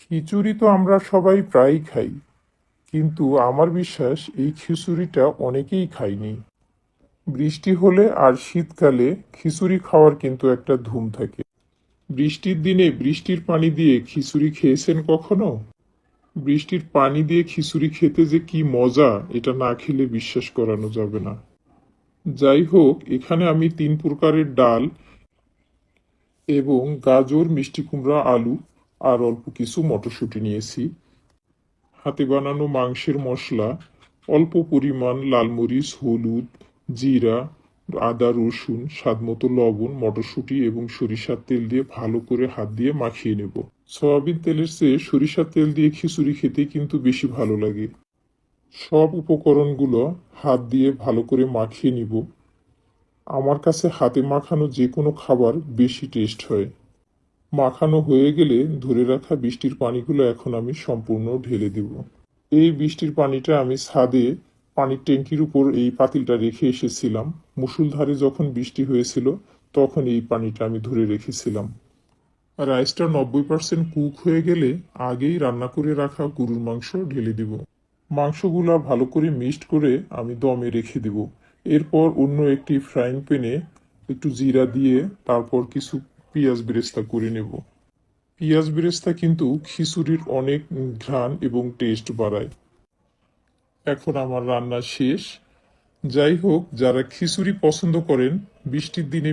খিচুড়ি তো আমরা সবাই প্রায়ই খাই, কিন্তু আমার বিশ্বাস এই খিচুড়িটা অনেকেই খায়নি। বৃষ্টি হলে আর শীতকালে খিচুড়ি খাওয়ার কিন্তু একটা ধুম থাকে। বৃষ্টির দিনে বৃষ্টির পানি দিয়ে খিচুড়ি খেয়েছেন কখনো? বৃষ্টির পানি দিয়ে খিচুড়ি খেতে যে কি মজা, এটা না খেলে বিশ্বাস করানো যাবে না। যাই হোক, এখানে আমি 3 প্রকারের ডাল এবং গাজর, মিষ্টি কুমড়া, আলু আর অল্প কিছু মটরশুঁটি নিয়েছি। হাতে বানানো মাংসের মশলা, অল্প পরিমাণ লাল মরিচ, হলুদ, জিরা, আদা, রসুন, স্বাদমতো লবণ, মটরশুঁটি এবং সরিষার তেল দিয়ে ভালো করে হাত দিয়ে মাখিয়ে নেব। সয়াবিন তেলের চেয়ে সরিষার তেল দিয়ে খিচুড়ি খেতে কিন্তু বেশি ভালো লাগে। সব উপকরণগুলো হাত দিয়ে ভালো করে মাখিয়ে নিব। আমার কাছে হাতে মাখানো যে কোনো খাবার বেশি টেস্ট হয়। মাখানো হয়ে গেলে ধরে রাখা বৃষ্টির পানিগুলো এখন আমি সম্পূর্ণ ঢেলে দেব। এই বৃষ্টির পানিটা আমি ছাদে পানির ট্যাঙ্কির উপর এই পাতিলটা রেখে এসেছিলাম। মুষলধারে যখন বৃষ্টি হয়েছিল তখন এই পানিটা আমি ধরে রেখেছিলাম। রাইসটা 90% কুক হয়ে গেলে আগেই রান্না করে রাখা গরুর মাংস ঢেলে দিব। মাংসগুলা ভালো করে মিক্সড করে আমি দমে রেখে দেব। এরপর অন্য একটি ফ্রাইং প্যানে একটু জিরা দিয়ে তারপর কিছু পেঁয়াজ বেরেস্তা করে নেব। পেঁয়াজ বেরেস্তা কিন্তু খিচুড়ির অনেক ঘ্রাণ এবং টেস্ট বাড়ায়। এখন আমার রান্না শেষ। যাই হোক, যারা খিচুড়ি পছন্দ করেন বৃষ্টির দিনে